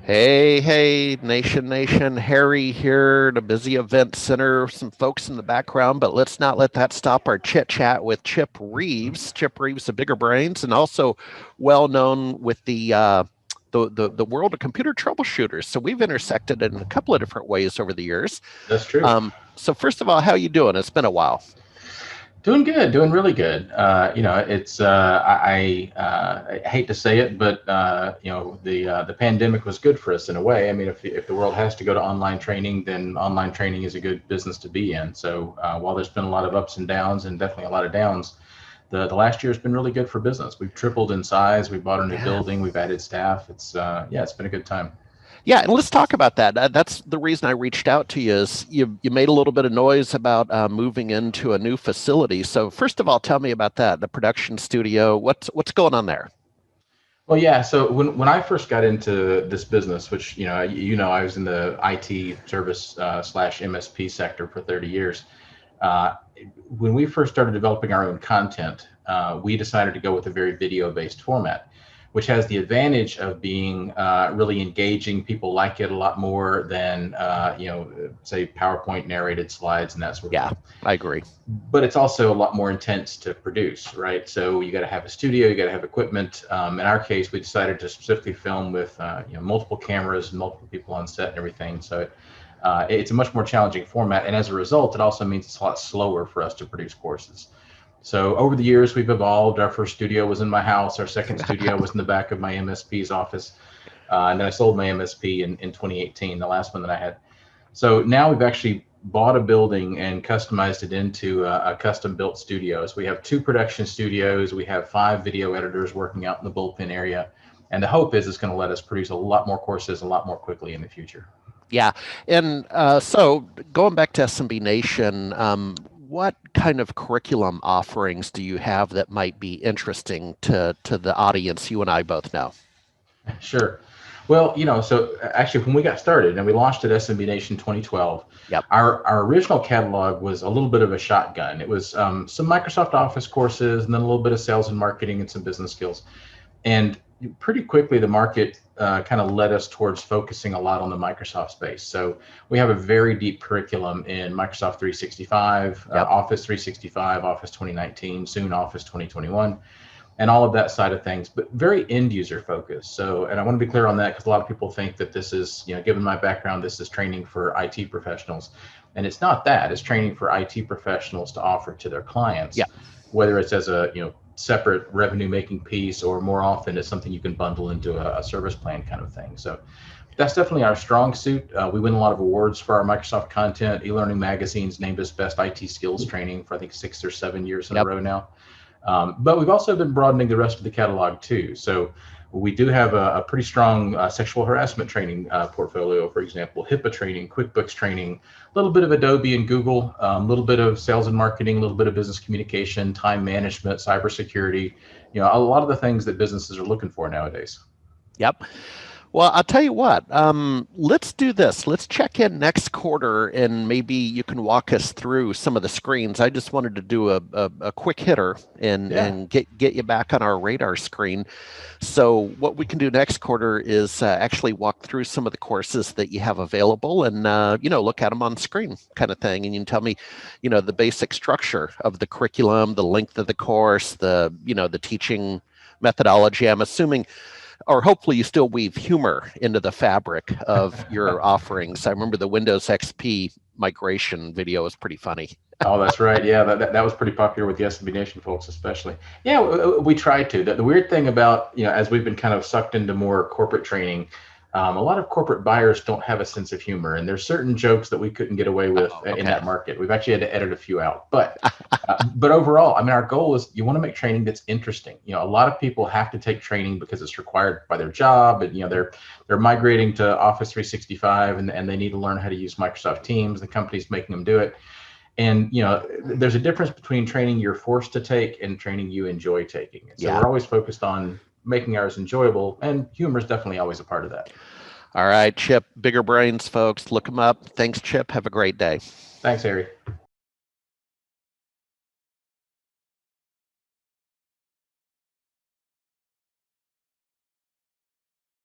Hey, nation, Harry here at a busy event center, some folks in the background, but let's not let that stop our chit chat with Chip Reeves. Chip Reeves, the Bigger Brains, and also well known with the world of computer troubleshooters. So we've intersected in a couple of different ways over the years. That's true. So first of all, how you doing? It's been a while. Doing good, doing really good. It's I hate to say it, but the pandemic was good for us in a way. I mean, if the world has to go to online training, then online training is a good business to be in. So while there's been a lot of ups and downs, and definitely a lot of downs, the last year has been really good for business. We've tripled in size. We bought a new Yeah. building. We've added staff. It's been a good time. Yeah, and let's talk about that. That's the reason I reached out to you. Is you made a little bit of noise about moving into a new facility. So first of all, tell me about that. The production studio. What's going on there? Well, yeah. So when I first got into this business, which I was in the IT service slash MSP sector for 30 years. Uh, when we first started developing our own content, we decided to go with a very video based format, which has the advantage of being really engaging. People like it a lot more than say PowerPoint narrated slides and that sort of Yeah, thing. I agree. But it's also a lot more intense to produce, right? So you got to have a studio, you got to have equipment. In our case, we decided to specifically film with multiple cameras, multiple people on set, and everything. So it's a much more challenging format, and as a result, it also means it's a lot slower for us to produce courses. So over the years, we've evolved. Our first studio was in my house. Our second studio was in the back of my MSP's office, and then I sold my MSP in 2018, the last one that I had. So now we've actually bought a building and customized it into a custom built studio. So we have two production studios. We have 5 video editors working out in the bullpen area. And the hope is it's going to let us produce a lot more courses a lot more quickly in the future. Yeah, and so going back to SMB Nation, what kind of curriculum offerings do you have that might be interesting to the audience you and I both know? Sure. Well, so actually, when we got started and we launched at SMB Nation 2012, Yep. our original catalog was a little bit of a shotgun. It was some Microsoft Office courses and then a little bit of sales and marketing and some business skills. And pretty quickly, the market kind of led us towards focusing a lot on the Microsoft space. So we have a very deep curriculum in Microsoft 365, Yep. Office 365, Office 2019, soon Office 2021, and all of that side of things, but very end user focused. So, and I want to be clear on that because a lot of people think that this is, given my background, this is training for IT professionals. And it's not that. It's training for IT professionals to offer to their clients, Yeah. whether it's as a, separate revenue making piece, or more often it's something you can bundle into a service plan kind of thing. So that's definitely our strong suit. We win a lot of awards for our Microsoft content. E-learning magazine's named us best IT skills training for I think 6 or 7 years in a Yep. row now. But we've also been broadening the rest of the catalog too. So we do have a pretty strong sexual harassment training portfolio, for example, HIPAA training, QuickBooks training, a little bit of Adobe and Google, a little bit of sales and marketing, a little bit of business communication, time management, cybersecurity, a lot of the things that businesses are looking for nowadays. Yep. Well, I'll tell you what. Let's do this. Let's check in next quarter, and maybe you can walk us through some of the screens. I just wanted to do a quick hitter and Yeah. get you back on our radar screen. So what we can do next quarter is actually walk through some of the courses that you have available, and look at them on screen, kind of thing. And you can tell me, the basic structure of the curriculum, the length of the course, the teaching methodology. I'm assuming, or hopefully you still weave humor into the fabric of your offerings. I remember the Windows XP migration video was pretty funny. Oh, that's right. Yeah, that was pretty popular with the SMB Nation folks, especially. Yeah, we tried to. The weird thing about, as we've been kind of sucked into more corporate training, a lot of corporate buyers don't have a sense of humor, and there's certain jokes that we couldn't get away with Oh, in okay. that market. We've actually had to edit a few out, but overall, I mean, our goal is you want to make training that's interesting. A lot of people have to take training because it's required by their job, and they're migrating to Office 365, and they need to learn how to use Microsoft Teams. The company's making them do it. And there's a difference between training you're forced to take and training you enjoy taking. And so Yeah. we're always focused on making ours enjoyable, and humor is definitely always a part of that. All right, Chip, Bigger Brains, folks, look them up. Thanks, Chip. Have a great day. Thanks, Harry.